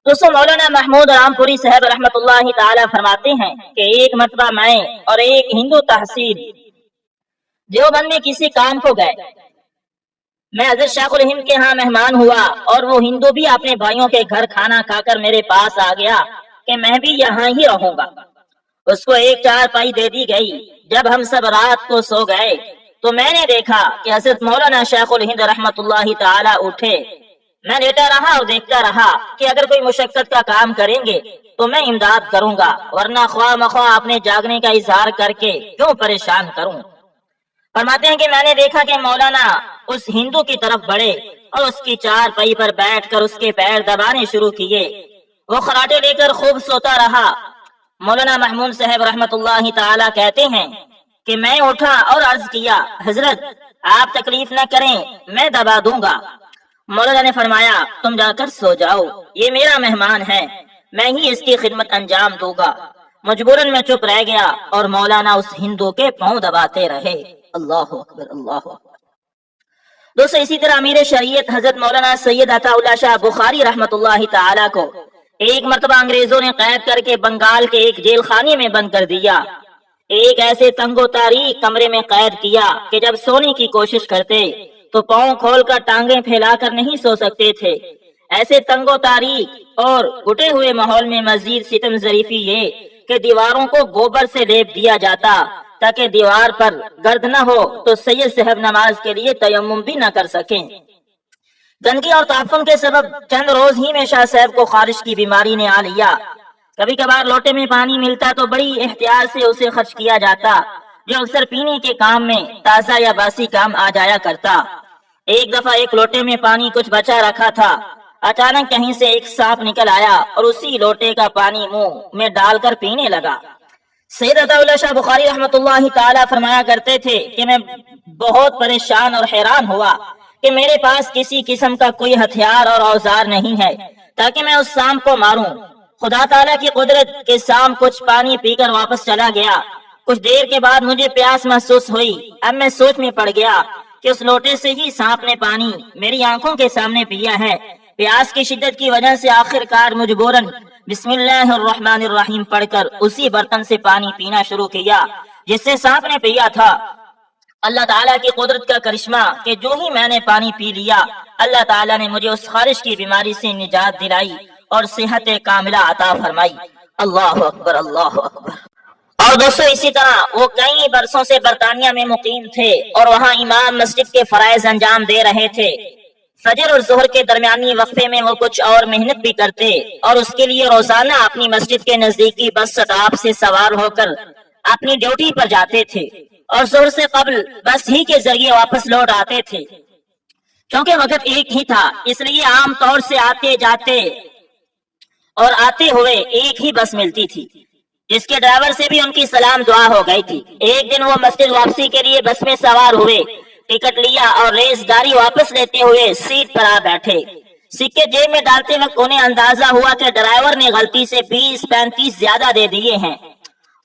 دوستوں مولانا محمود رام پوری صاحب رحمۃ اللہ تعالی فرماتے ہیں کہ ایک مرتبہ میں اور ایک ہندو تحصیل دیوبند میں کسی کام کو گئے. میں حضرت شیخ الہند کے ہاں مہمان ہوا اور وہ ہندو بھی اپنے بھائیوں کے گھر کھانا کھا کر میرے پاس آ گیا کہ میں بھی یہاں ہی رہوں گا. اس کو ایک چارپائی دے دی گئی. جب ہم سب رات کو سو گئے تو میں نے دیکھا کہ حضرت مولانا شیخ الہند رحمۃ اللہ تعالی اٹھے. میں لیٹا رہا اور دیکھتا رہا کہ اگر کوئی مشقت کا کام کریں گے تو میں امداد کروں گا، ورنہ خواہ مخواہ اپنے جاگنے کا اظہار کر کے کیوں پریشان کروں. فرماتے ہیں کہ میں نے دیکھا کہ مولانا اس ہندو کی طرف بڑھے اور اس کی چارپائی پر بیٹھ کر اس کے پیر دبانے شروع کیے. وہ خراٹے لے کر خوب سوتا رہا. مولانا محمود صاحب رحمۃ اللہ تعالی کہتے ہیں کہ میں اٹھا اور عرض کیا، حضرت آپ تکلیف نہ کریں، میں دبا دوں گا. مولانا نے فرمایا، تم جا کر سو جاؤ، یہ میرا مہمان ہے، میں ہی اس کی خدمت انجام دوں گا. مجبوراً میں چپ رہ گیا اور مولانا اس ہندو کے پاؤں دباتے رہے. اللہ اکبر اللہ اکبر. دوستو اسی طرح امیر شریعت حضرت مولانا سید عطا اللہ شاہ بخاری رحمۃ اللہ تعالی کو ایک مرتبہ انگریزوں نے قید کر کے بنگال کے ایک جیل خانے میں بند کر دیا. ایک ایسے تنگ و تاریک کمرے میں قید کیا کہ جب سونے کی کوشش کرتے تو پاؤں کھول کر ٹانگیں پھیلا کر نہیں سو سکتے تھے. ایسے تنگ و تاریک اور گھٹے ہوئے ماحول میں مزید ستم ظریفی یہ کہ دیواروں کو گوبر سے لیپ دیا جاتا تاکہ دیوار پر گرد نہ ہو تو سید صاحب نماز کے لیے تیمم بھی نہ کر سکیں. گندگی اور تعفن کے سبب چند روز ہی میں شاہ صاحب کو خارش کی بیماری نے آ لیا. کبھی کبھار لوٹے میں پانی ملتا تو بڑی احتیاط سے اسے خرچ کیا جاتا، جو اکثر پینے کے کام میں تازہ یا باسی کام آ جایا کرتا. ایک دفعہ ایک لوٹے میں پانی کچھ بچا رکھا تھا. اچانک کہیں سے ایک سانپ نکل آیا اور اسی لوٹے کا پانی منہ میں ڈال کر پینے لگا. سید عطا اللہ شاہ بخاری رحمۃ اللہ تعالی فرمایا کرتے تھے کہ میں بہت پریشان اور حیران ہوا کہ میرے پاس کسی قسم کا کوئی ہتھیار اور اوزار نہیں ہے تاکہ میں اس سانپ کو ماروں. خدا تعالیٰ کی قدرت کے سانپ کچھ پانی پی کر واپس چلا گیا. کچھ دیر کے بعد مجھے پیاس محسوس ہوئی. اب میں سوچ میں پڑ گیا کہ اس لوٹے سے ہی سانپ نے پانی میری آنکھوں کے سامنے پیا ہے. پیاس کی شدت کی وجہ سے آخر کار مجبوراً بسم اللہ الرحمن الرحیم پڑھ کر اسی برتن سے پانی پینا شروع کیا جس سے سانپ نے پیا تھا. اللہ تعالیٰ کی قدرت کا کرشمہ کہ جو ہی میں نے پانی پی لیا اللہ تعالیٰ نے مجھے اس خارش کی بیماری سے نجات دلائی اور صحت کاملہ عطا فرمائی. اللہ اکبر اللہ اکبر. اور دوستو اسی طرح وہ کئی برسوں سے برطانیہ میں مقیم تھے اور وہاں امام مسجد کے فرائض انجام دے رہے تھے. فجر اور ظہر کے درمیانی وقفے میں وہ کچھ اور محنت بھی کرتے اور اس کے لیے روزانہ اپنی مسجد کے نزدیکی بس سٹاپ سے سوار ہو کر اپنی ڈیوٹی پر جاتے تھے اور ظہر سے قبل بس ہی کے ذریعے واپس لوٹ آتے تھے. کیونکہ وقت ایک ہی تھا اس لیے عام طور سے آتے جاتے اور آتے ہوئے ایک ہی بس ملتی تھی جس کے ڈرائیور سے بھی ان کی سلام دعا ہو گئی تھی. ایک دن وہ مسجد واپسی کے لیے بس میں سوار ہوئے، ٹکٹ لیا اور ریس گاڑی واپس لیتے ہوئے سیٹ پر آ بیٹھے. سکے جیب میں ڈالتے وقت انہیں اندازہ ہوا کہ ڈرائیور نے غلطی سے 20-35 زیادہ دے دیے ہیں.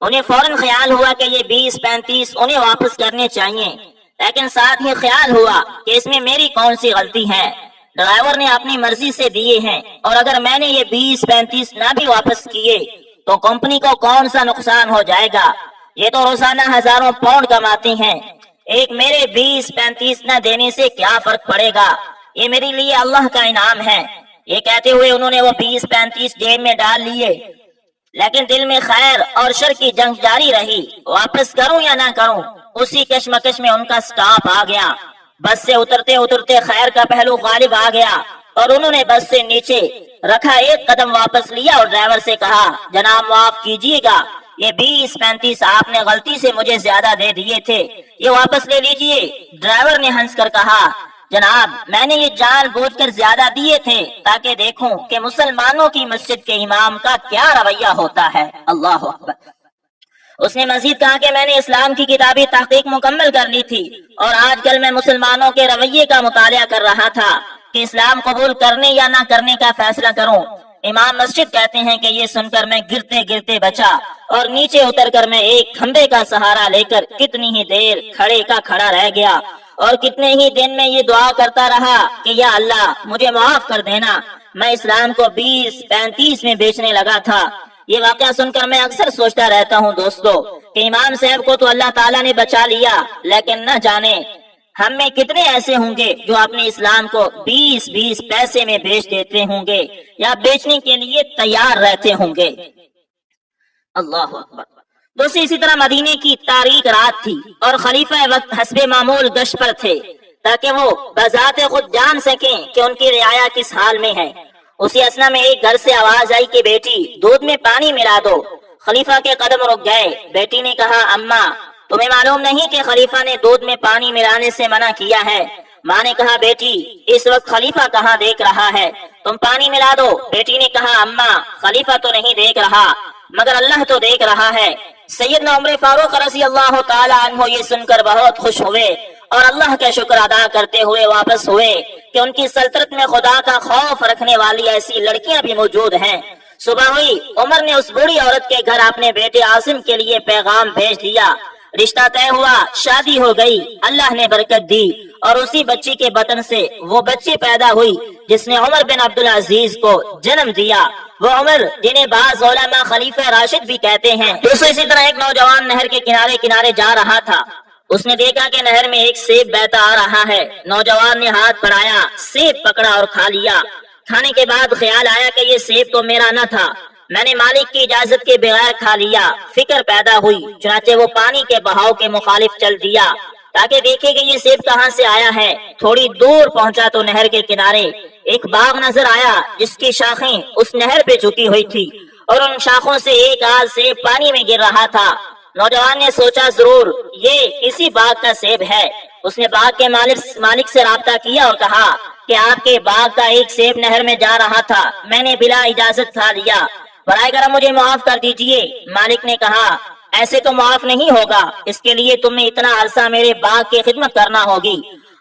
انہیں فوراً خیال ہوا کہ یہ 20-35 انہیں واپس کرنے چاہیے، لیکن ساتھ ہی خیال ہوا کہ اس میں میری کون سی غلطی ہے. ڈرائیور نے اپنی مرضی سے دیے ہیں اور اگر میں نے یہ 20-35 نہ بھی واپس کیے تو کمپنی کو کون سا نقصان ہو جائے گا. یہ تو روزانہ ہزاروں پاؤنڈ کماتے ہیں، ایک میرے 20-35 نہ دینے سے کیا فرق پڑے گا، یہ میرے لیے اللہ کا انعام ہے. یہ کہتے ہوئے انہوں نے وہ 20-35 جیب میں ڈال لیے، لیکن دل میں خیر اور شر کی جنگ جاری رہی. واپس کروں یا نہ کروں، اسی کشمکش میں ان کا سٹاپ آ گیا. بس سے اترتے اترتے خیر کا پہلو غالب آ گیا اور انہوں نے بس سے نیچے رکھا ایک قدم واپس لیا اور ڈرائیور سے کہا، جناب معاف کیجیے گا، یہ 20-35 آپ نے غلطی سے مجھے زیادہ دے دیے تھے، یہ واپس لے لیجیے. ڈرائیور نے ہنس کر کہا، جناب میں نے یہ جان بوجھ کر زیادہ دیے تھے تاکہ دیکھوں کہ مسلمانوں کی مسجد کے امام کا کیا رویہ ہوتا ہے. اللہ اکبر. اس نے مزید کہا کہ میں نے اسلام کی کتابی تحقیق مکمل کر لی تھی اور آج کل میں مسلمانوں کے رویے کا مطالعہ کر رہا تھا کہ اسلام قبول کرنے یا نہ کرنے کا فیصلہ کروں. امام مسجد کہتے ہیں کہ یہ سن کر میں گرتے گرتے بچا اور نیچے اتر کر میں ایک کھمبے کا سہارا لے کر کتنی ہی دیر کھڑے کا کھڑا رہ گیا اور کتنے ہی دن میں یہ دعا کرتا رہا کہ یا اللہ مجھے معاف کر دینا، میں اسلام کو 20-35 میں بیچنے لگا تھا۔ یہ واقعہ سن کر میں اکثر سوچتا رہتا ہوں دوستو کہ امام صاحب کو تو اللہ تعالیٰ نے بچا لیا، لیکن نہ جانے ہم میں کتنے ایسے ہوں گے جو اپنے اسلام کو 20 پیسے میں بیچ دیتے ہوں گے یا بیچنے کے لیے تیار رہتے ہوں گے۔ اللہ اکبر۔ دوستو اسی طرح مدینے کی تاریک رات تھی اور خلیفہ وقت حسب معمول گشت پر تھے تاکہ وہ بذات خود جان سکیں کہ ان کی رعایا کس حال میں ہے۔ اسی اثنا میں ایک گھر سے آواز آئی کہ بیٹی دودھ میں پانی ملا دو۔ خلیفہ کے قدم رک گئے۔ بیٹی نے کہا اماں تمہیں معلوم نہیں کہ خلیفہ نے دودھ میں پانی ملانے سے منع کیا ہے؟ ماں نے کہا بیٹی اس وقت خلیفہ کہاں دیکھ رہا ہے، تم پانی ملا دو۔ بیٹی نے کہا اماں خلیفہ تو نہیں دیکھ رہا مگر اللہ تو دیکھ رہا ہے۔ سیدنا عمر فاروق رضی اللہ تعالی عنہ یہ سن کر بہت خوش ہوئے اور اللہ کا شکر ادا کرتے ہوئے واپس ہوئے کہ ان کی سلطنت میں خدا کا خوف رکھنے والی ایسی لڑکیاں بھی موجود ہیں۔ صبح ہوئی، عمر نے اس بوڑھی عورت کے گھر اپنے بیٹے عاصم کے لیے پیغام بھیج دیا۔ رشتہ طے ہوا، شادی ہو گئی، اللہ نے برکت دی اور اسی بچی کے بطن سے وہ بچی پیدا ہوئی جس نے عمر بن عبدالعزیز کو جنم دیا۔ وہ عمر جنہیں بعض علماء خلیفہ راشد بھی کہتے ہیں۔ دوستو اسی طرح ایک نوجوان نہر کے کنارے جا رہا تھا۔ اس نے دیکھا کہ نہر میں ایک سیب بہتا آ رہا ہے۔ نوجوان نے ہاتھ بڑھایا، سیب پکڑا اور کھا لیا۔ کھانے کے بعد خیال آیا کہ یہ سیب تو میرا نہ تھا، میں نے مالک کی اجازت کے بغیر کھا لیا۔ فکر پیدا ہوئی، چنانچہ وہ پانی کے بہاؤ کے مخالف چل دیا تاکہ دیکھے کہ یہ سیب کہاں سے آیا ہے۔ تھوڑی دور پہنچا تو نہر کے کنارے ایک باغ نظر آیا جس کی شاخیں اس نہر پہ جھکی ہوئی تھی اور ان شاخوں سے ایک آدھ سیب پانی میں گر رہا تھا۔ نوجوان نے سوچا ضرور یہ اسی باغ کا سیب ہے۔ اس نے باغ کے مالک سے رابطہ کیا اور کہا کہ آپ کے باغ کا ایک سیب نہر میں جا رہا تھا، میں نے بلا اجازت کھا لیا، برائے کرم مجھے معاف کر دیجئے۔ مالک نے کہا ایسے تو معاف نہیں ہوگا، اس کے لیے تمہیں اتنا عرصہ میرے باغ کی خدمت کرنا ہوگی۔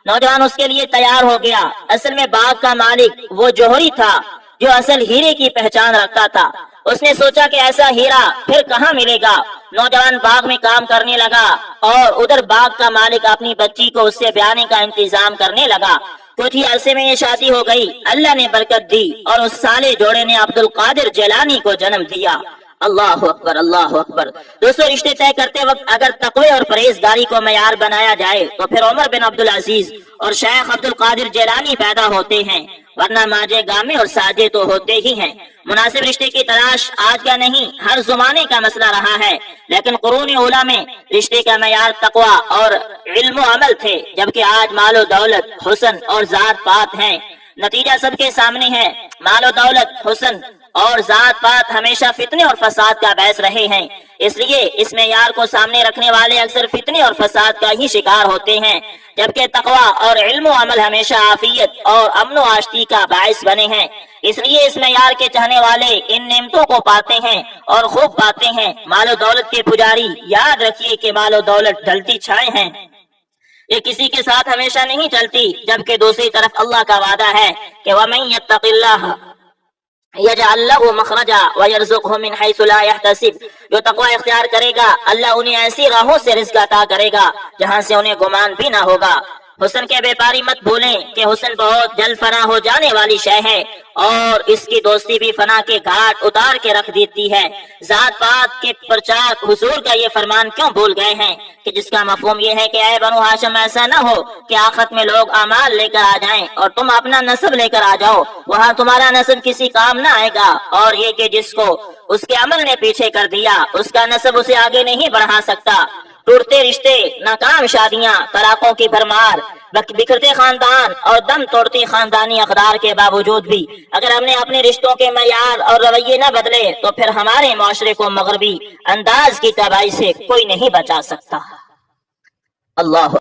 نوجوان اس کے لیے تیار ہو گیا۔ اصل میں باغ کا مالک وہ جوہری تھا جو اصل ہیرے کی پہچان رکھتا تھا۔ اس نے سوچا کہ ایسا ہیرا پھر کہاں ملے گا۔ نوجوان باغ میں کام کرنے لگا اور ادھر باغ کا مالک اپنی بچی کو اس سے بیانے کا انتظام کرنے لگا۔ کچھ ہی عرصے میں یہ شادی ہو گئی، اللہ نے برکت دی اور اس سالے جوڑے نے عبد القادر جیلانی کو جنم دیا۔ اللہ اکبر، اللہ اکبر۔ دوستو رشتے طے کرتے وقت اگر تقوی اور پرہیزگاری کو معیار بنایا جائے تو پھر عمر بن عبدالعزیز اور شیخ عبد القادر جیلانی پیدا ہوتے ہیں، ورنہ ماجے گامے اور ساجے تو ہوتے ہی ہیں۔ مناسب رشتے کی تلاش آج کا نہیں ہر زمانے کا مسئلہ رہا ہے، لیکن قرون اولیٰ میں رشتے کا معیار تقوی اور علم و عمل تھے، جبکہ آج مال و دولت، حسن اور ذات پات ہیں۔ نتیجہ سب کے سامنے ہے، مال و دولت، حسن اور ذات پات ہمیشہ فتنے اور فساد کا باعث رہے ہیں۔ اس لیے اس معیار کو سامنے رکھنے والے اکثر فتنے اور فساد کا ہی شکار ہوتے ہیں، جبکہ تقوی اور علم و عمل ہمیشہ عافیت اور امن و آشتی کا باعث بنے ہیں۔ اس لیے اس معیار کے چاہنے والے ان نعمتوں کو پاتے ہیں اور خوب پاتے ہیں۔ مال و دولت کے پجاری یاد رکھیے کہ مال و دولت ڈھلتی چھائیں ہیں، یہ کسی کے ساتھ ہمیشہ نہیں چلتی، جبکہ دوسری طرف اللہ کا وعدہ ہے کہ وَمَن يَتَّقِ اللَّهَ يَجْعَلْ لَهُ مَخْرَجًا وَيَرْزُقْهُ مِنْ حَيْثُ لَا يَحْتَسِبُ، جو تقوی اختیار کرے گا اللہ انہیں ایسی راہوں سے رزق عطا کرے گا جہاں سے انہیں گمان بھی نہ ہوگا۔ حسن کے بیپاری مت بھولیں کہ حسن بہت جلد فنا ہو جانے والی شے ہے اور اس کی دوستی بھی فنا کے گھاٹ اتار کے رکھ دیتی ہے۔ ذات پات کے پرچاک حضور کا یہ فرمان کیوں بھول گئے ہیں کہ جس کا مفہوم یہ ہے کہ اے بنو ہاشم ایسا نہ ہو کہ آخرت میں لوگ اعمال لے کر آ جائیں اور تم اپنا نسب لے کر آ جاؤ، وہاں تمہارا نسب کسی کام نہ آئے گا، اور یہ کہ جس کو اس کے عمل نے پیچھے کر دیا اس کا نسب اسے آگے نہیں بڑھا سکتا۔ ٹوٹتے رشتے، ناکام شادیاں، طلاقوں کی بھرمار، بکھرتے خاندان اور دم توڑتی خاندانی اقدار کے باوجود بھی اگر ہم نے اپنے رشتوں کے معیار اور رویے نہ بدلے تو پھر ہمارے معاشرے کو مغربی انداز کی تباہی سے کوئی نہیں بچا سکتا۔ اللہ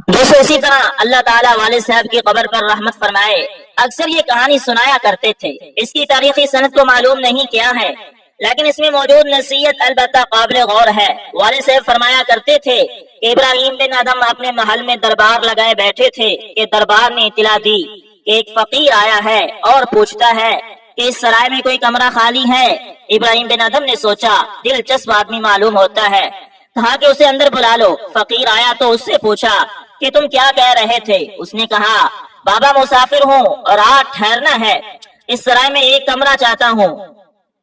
دوستو اسی طرح اللہ تعالیٰ والد صاحب کی قبر پر رحمت فرمائے اکثر یہ کہانی سنایا کرتے تھے۔ اس کی تاریخی سند کو معلوم نہیں کیا ہے، لیکن اس میں موجود نصیحت البتہ قابل غور ہے۔ والد صاحب فرمایا کرتے تھے کہ ابراہیم بن ادم اپنے محل میں دربار لگائے بیٹھے تھے کہ دربار نے اطلاع دی کہ ایک فقیر آیا ہے اور پوچھتا ہے کہ اس سرائے میں کوئی کمرہ خالی ہے۔ ابراہیم بن ادم نے سوچا دلچسپ آدمی معلوم ہوتا ہے، کہا کہ اسے اندر بلا لو۔ فقیر آیا تو اس سے پوچھا کہ تم کیا کہہ رہے تھے؟ اس نے کہا بابا مسافر ہوں اور رات ٹھہرنا ہے۔ اس سرائے میں ایک کمرہ چاہتا ہوں۔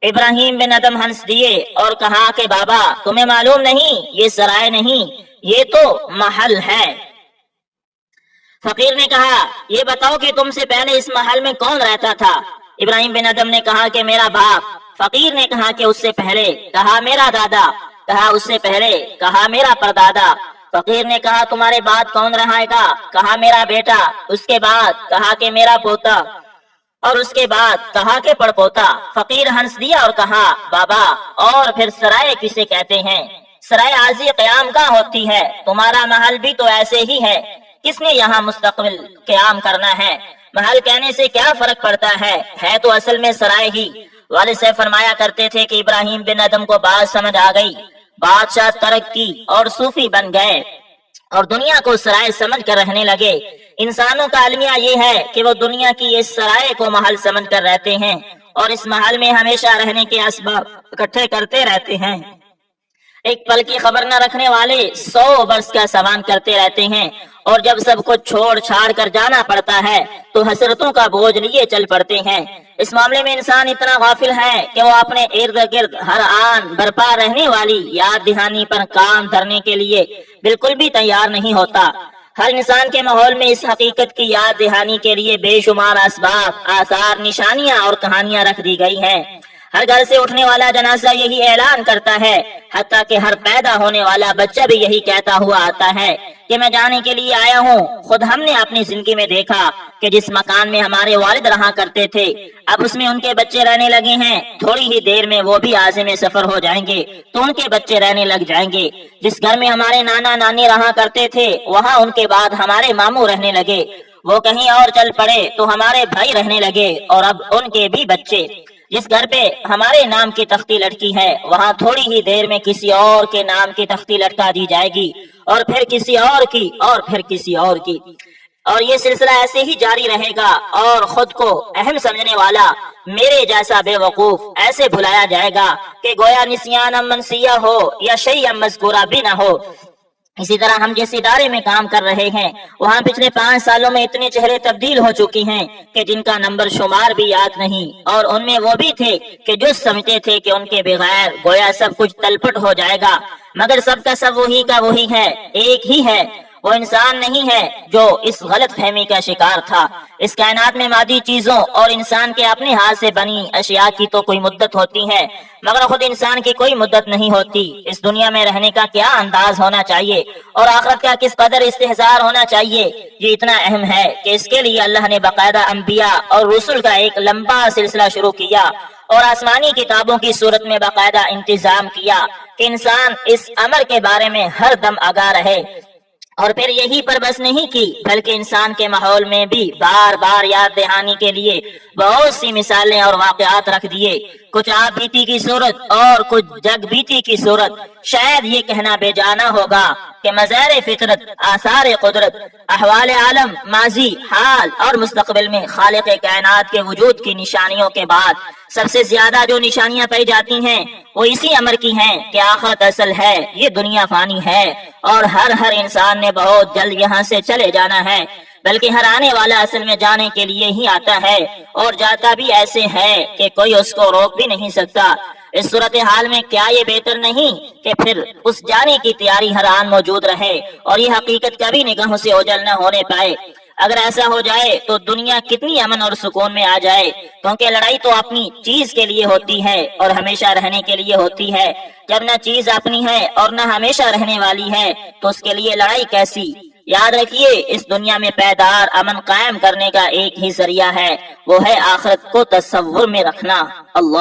ابراہیم بن ادم ہنس دیے اور کہا کہ بابا تمہیں معلوم نہیں، یہ سرائے نہیں، یہ تو محل ہے۔ فقیر نے کہا یہ بتاؤ کہ تم سے پہلے اس محل میں کون رہتا تھا؟ ابراہیم بن ادم نے کہا کہ میرا باپ۔ فقیر نے کہا کہ اس سے پہلے؟ کہا میرا دادا۔ کہا اس سے پہلے؟ کہا میرا پردادا۔ فقیر نے کہا تمہارے بعد کون رہے گا؟ کہا میرا بیٹا۔ اس کے بعد؟ کہا کہ میرا پوتا۔ اور اس کے بعد؟ کہا کہ پڑپوتا۔ فقیر ہنس دیا اور کہا بابا اور پھر سرائے کسے کہتے ہیں؟ سرائے عارضی قیام کا ہوتی ہے، تمہارا محل بھی تو ایسے ہی ہے، کس نے یہاں مستقبل قیام کرنا ہے؟ محل کہنے سے کیا فرق پڑتا ہے تو اصل میں سرائے ہی۔ والد صاحب فرمایا کرتے تھے کہ ابراہیم بن ادم کو بات سمجھ آ گئی، بادشاہ ترک کی اور صوفی بن گئے اور دنیا کو سرائے سمجھ کر رہنے لگے۔ انسانوں کا المیہ یہ ہے کہ وہ دنیا کی اس سرائے کو محل سمجھ کر رہتے ہیں اور اس محل میں ہمیشہ رہنے کے اسباب اکٹھے کرتے رہتے ہیں۔ ایک پل کی خبر نہ رکھنے والے 100 برس کا سوان کرتے رہتے ہیں، اور جب سب کچھ چھوڑ چھاڑ کر جانا پڑتا ہے تو حسرتوں کا بوجھ لیے چل پڑتے ہیں۔ اس معاملے میں انسان اتنا غافل ہے کہ وہ اپنے ارد گرد ہر آن برپا رہنے والی یاد دہانی پر کام دھرنے کے لیے بالکل بھی تیار نہیں ہوتا۔ ہر انسان کے ماحول میں اس حقیقت کی یاد دہانی کے لیے بے شمار اسباب، آثار، نشانیاں اور کہانیاں رکھ دی گئی ہیں۔ ہر گھر سے اٹھنے والا جنازہ یہی اعلان کرتا ہے، حتیٰ کہ ہر پیدا ہونے والا بچہ بھی یہی کہتا ہوا آتا ہے کہ میں جانے کے لیے آیا ہوں۔ خود ہم نے اپنی زندگی میں دیکھا کہ جس مکان میں ہمارے والد رہا کرتے تھے اب اس میں ان کے بچے رہنے لگے ہیں، تھوڑی ہی دیر میں وہ بھی عازم سفر ہو جائیں گے تو ان کے بچے رہنے لگ جائیں گے۔ جس گھر میں ہمارے نانا نانی رہا کرتے تھے وہاں ان کے بعد ہمارے ماموں رہنے لگے، وہ کہیں اور چل پڑے تو ہمارے بھائی رہنے لگے اور اب ان کے بھی بچے۔ جس گھر پہ ہمارے نام کی تختی لٹکی ہے وہاں تھوڑی ہی دیر میں کسی اور کے نام کی تختی لٹکا دی جائے گی، اور پھر کسی اور کی، اور پھر کسی اور کی، اور یہ سلسلہ ایسے ہی جاری رہے گا۔ اور خود کو اہم سمجھنے والا میرے جیسا بے وقوف ایسے بھلایا جائے گا کہ گویا نسیان منسیہ ہو یا شیء مذکورہ بھی نہ ہو۔ اسی طرح ہم جس ادارے میں کام کر رہے ہیں وہاں پچھلے 5 سالوں میں اتنے چہرے تبدیل ہو چکی ہیں کہ جن کا نمبر شمار بھی یاد نہیں، اور ان میں وہ بھی تھے کہ جو سمجھتے تھے کہ ان کے بغیر گویا سب کچھ تلپٹ ہو جائے گا، مگر سب کا سب وہی کا وہی ہے، ایک ہی ہے۔ وہ انسان نہیں ہے جو اس غلط فہمی کا شکار تھا۔ اس کائنات میں مادی چیزوں اور انسان کے اپنے ہاتھ سے بنی اشیاء کی تو کوئی مدت ہوتی ہے، مگر خود انسان کی کوئی مدت نہیں ہوتی۔ اس دنیا میں رہنے کا کیا انداز ہونا چاہیے اور آخرت کا کس قدر استحضار ہونا چاہیے، یہ اتنا اہم ہے کہ اس کے لیے اللہ نے باقاعدہ انبیاء اور رسل کا ایک لمبا سلسلہ شروع کیا اور آسمانی کتابوں کی صورت میں باقاعدہ انتظام کیا کہ انسان اس امر کے بارے میں ہر دم آگاہ رہے۔ اور پھر یہی پر بس نہیں کی بلکہ انسان کے ماحول میں بھی بار بار یاد دہانی کے لیے بہت سی مثالیں اور واقعات رکھ دیے، کچھ آپ بیتی کی صورت اور کچھ جگ بیتی کی صورت۔ شاید یہ کہنا بے جانا ہوگا کہ مظاہر فطرت، آثار قدرت، احوال عالم، ماضی، حال اور مستقبل میں خالق کائنات کے وجود کی نشانیوں کے بعد سب سے زیادہ جو نشانیاں پائی جاتی ہیں وہ اسی امر کی ہیں کہ آخرت اصل ہے، یہ دنیا فانی ہے اور ہر انسان نے بہت جلد یہاں سے چلے جانا ہے، بلکہ ہر آنے والا اصل میں جانے کے لیے ہی آتا ہے اور جاتا بھی ایسے ہے کہ کوئی اس کو روک بھی نہیں سکتا۔ اس صورتحال میں کیا یہ بہتر نہیں کہ پھر اس جانے کی تیاری ہر آن موجود رہے اور یہ حقیقت کبھی نگاہوں سے اوجھل نہ ہونے پائے؟ اگر ایسا ہو جائے تو دنیا کتنی امن اور سکون میں آ جائے، کیونکہ لڑائی تو اپنی چیز کے لیے ہوتی ہے اور ہمیشہ رہنے کے لیے ہوتی ہے۔ جب نہ چیز اپنی ہے اور نہ ہمیشہ رہنے والی ہے تو اس کے لیے لڑائی کیسی؟ یاد رکھیے اس دنیا میں پائیدار امن قائم کرنے کا ایک ہی ذریعہ ہے، وہ ہے آخرت کو تصور میں رکھنا۔ اللہ